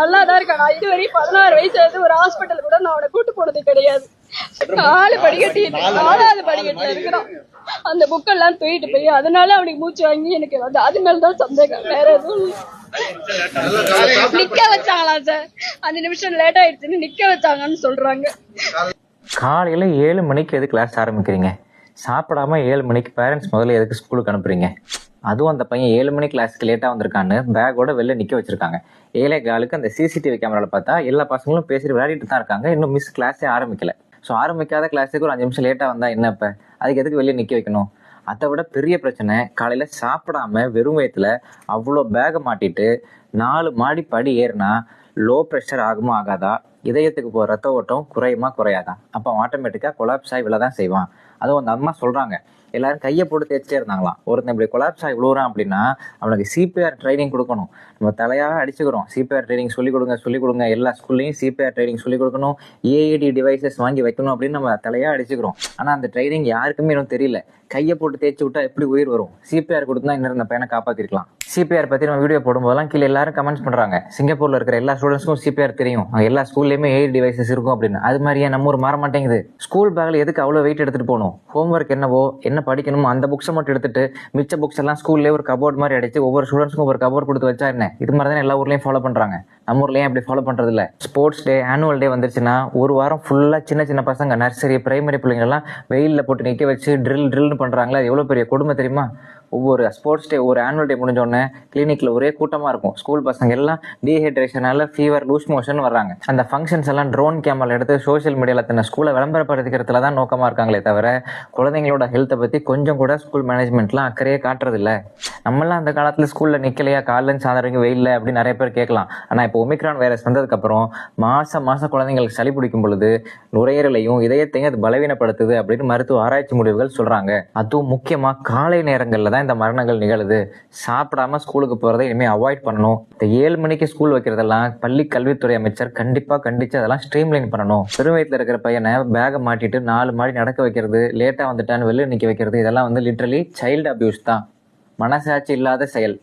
நல்லா தான் இருக்கா. நான் இதுவரையும் 16 வயசுல இருந்து ஒரு ஹாஸ்பிட்டல் கூட நான் அவனை கூட்டு போனது கிடையாது. 4 படிக்கட்டு 4வது படிக்கட்டுல இருக்கிறான். அந்த புக்கெல்லாம் தூக்கிட்டு போய் அதனால அவனுக்கு மூச்சு வாங்கி எனக்கு வந்து அது மேலதான் சந்தேகம், வேற எதுவும் நிக்க வச்சாங்களாம் சார். 5 நிமிஷம் லேட் ஆயிடுச்சுன்னு நிக்க வச்சாங்கன்னு சொல்றாங்க. காலையில் 7 மணிக்கு எது கிளாஸ் ஆரம்பிக்கிறீங்க? சாப்பிடாம 7 மணிக்கு பேரண்ட்ஸ் முதல்ல எதுக்கு ஸ்கூலுக்கு அனுப்புறீங்க? அதுவும் அந்த பையன் 7 மணி கிளாஸுக்கு லேட்டாக வந்திருக்கான்னு பேக்கோட வெளில நிற்க வச்சிருக்காங்க. 7:15 அந்த சிசிடிவி கேமராவில் பார்த்தா எல்லா பசங்களும் பேசிட்டு விளையாடிட்டு தான் இருக்காங்க. இன்னும் மிஸ் கிளாஸே ஆரம்பிக்கல. ஸோ ஆரம்பிக்காத கிளாஸுக்கு ஒரு 5 நிமிஷம் லேட்டாக வந்தால் என்ன? இப்போ அதுக்கு எதுக்கு வெளியே நிற்க வைக்கணும்? அதை விட பெரிய பிரச்சனை, காலையில் சாப்பிடாம வெறும் வயிற்றுல அவ்வளோ பேகை மாட்டிட்டு 4 மாடி படி ஏறினா லோ ப்ரெஷர் ஆகுமா ஆகாதா? இதயத்துக்கு போகிற ரத்த ஓட்டம் குறையுமா குறையாதா? அப்போ ஆட்டோமேட்டிக்காக கொலாப்ஸ் ஆகி விழ தான் செய்வான். அதுவும் அந்த அம்மா சொல்கிறாங்க, எல்லாரும் கையை போட்டு தேய்ச்சிட்டே இருந்தாங்களாம். ஒருத்தன் இப்படி கொலாப்ஸ் ஆகி விழுவுறான் அப்படின்னா அவனுக்கு சிபிஆர் ட்ரைனிங் கொடுக்கணும். நம்ம தலையாக அடிச்சுக்கிறோம், சிபிஆர் ட்ரைனிங் சொல்லிக் கொடுங்க, எல்லா ஸ்கூல்லையும் சிபிஆர் ட்ரைனிங் சொல்லிக் கொடுக்கணும், ஏஐடி டிவைசஸ் வாங்கி வைக்கணும் அப்படின்னு நம்ம தலையாக அடிச்சுக்கிறோம். ஆனால் அந்த ட்ரைனிங் யாருக்குமே இன்னும் தெரியல. கையை போட்டு தேய்ச்சி விட்டா எப்படி உயிர் வரும்? சிபிஆர் கொடுத்தா இன்னும் இந்த பையனை காப்பாற்றிருக்கலாம். சிபிஆர் பற்றி நம்ம வீடியோ போடும்போதெல்லாம் கீழே எல்லாரும் கமெண்ட்ஸ் பண்ணுறாங்க, சிங்கப்பூரில் இருக்கிற எல்லா ஸ்டூடெண்ட்ஸ்க்கும் சிபிஆர் தெரியும், எல்லா ஸ்கூல்லையுமே ஏஐடி டிவைசஸ் இருக்கும் அப்படின்னு. அது மாதிரியே நம்ம ஊர் மாற மாட்டேங்குது. ஸ்கூல் பேக்கில் எதுக்கு அவ்வளோ வெயிட் எடுத்துகிட்டு போகணும்? ஹோம்ஒர்க் என்னவோ என்ன படிக்கணுமோ அந்த புக்ஸை மட்டும் எடுத்துட்டு மிச்ச புக்ஸ் எல்லாம் ஸ்கூல்லேயே ஒரு கபோர்ட் மாதிரி அடிச்சு ஒவ்வொரு ஸ்டூடெண்ட்ஸ்க்கும் ஒரு கபோர்ட் கொடுத்து வச்சா என்ன? இது மாதிரி தான் எல்லா ஊர்லேயும் ஃபாலோ பண்ணுறாங்க. நம்ம ஊர்லேயும் அப்படி ஃபாலோ பண்ணுறது இல்லை. ஸ்போர்ட்ஸ் டே, ஆனுவல் டே வந்துருச்சுன்னா ஒரு வாரம் ஃபுல்லாக சின்ன பசங்க நர்சரி பிரைமரி பிள்ளைங்கள்லாம் வெயிலில் போட்டு நிற்க வச்சு ட்ரில்னு பண்ணுறாங்களா? எவ்வளோ பெரிய கொடுமை தெரியுமா? ஒவ்வொரு ஸ்போர்ட்ஸ் டே, ஒரு ஆனுவல் டே முடிஞ்சோடனே கிளினிக்கில் ஒரே கூட்டமாக இருக்கும். ஸ்கூல் பசங்க எல்லாம் டீஹைட்ரேஷனால ஃபீவர், லூஸ் மோஷன் வர்றாங்க. அந்த ஃபங்க்ஷன்ஸ் எல்லாம் ட்ரோன் கேமரா எடுத்து சோஷியல் மீடியாவில் தன்னை ஸ்கூலை விளம்பரப்படுத்திக்கிறதுல தான் நோக்கமாக இருக்காங்களே தவிர குழந்தைங்களோட ஹெல்த்தை பற்றி கொஞ்சம் கூட ஸ்கூல் மேனேஜ்மெண்ட்லாம் அக்கறையே காட்டுறதில்ல. நம்மளாம் அந்த காலத்தில் ஸ்கூலில் நிற்கலையா காலையில் சாயந்தரம் வெயிலில் அப்படின்னு நிறைய பேர் கேட்கலாம். ஆனால் இப்போ ஒமிக்ரான் வைரஸ் வந்ததுக்கப்புறம் மாதம் குழந்தைங்களுக்கு சளி பிடிக்கும் பொழுது நுரையீரலையும் இதயத்தையும் அது பலவீனப்படுத்துது அப்படின்னு மருத்துவ ஆராய்ச்சி முடிவுகள் சொல்கிறாங்க. அதுவும் முக்கியமாக காலை நேரங்களில் தான் இந்த மரணங்கள் நிகழுது. சாப்பிடாம ஸ்கூலுக்கு போகிறத இனிமேல் அவாய்ட் பண்ணணும். இந்த 7 மணிக்கு ஸ்கூல் வைக்கிறதெல்லாம் பள்ளி கல்வித்துறை அமைச்சர் கண்டிப்பாக கண்டித்து அதெல்லாம் ஸ்ட்ரீம்லைன் பண்ணணும். பெரும் வயிற்றில் இருக்கிற பையனை பேகை மாட்டிட்டு 4 மாடி நடக்க வைக்கிறது, லேட்டாக வந்துட்டான்னு வெளியே நிற்க வைக்கிறது, இதெல்லாம் வந்து லிட்ரலி சைல்டு அபியூஸ் தான். மனசாட்சி இல்லாத செயல்.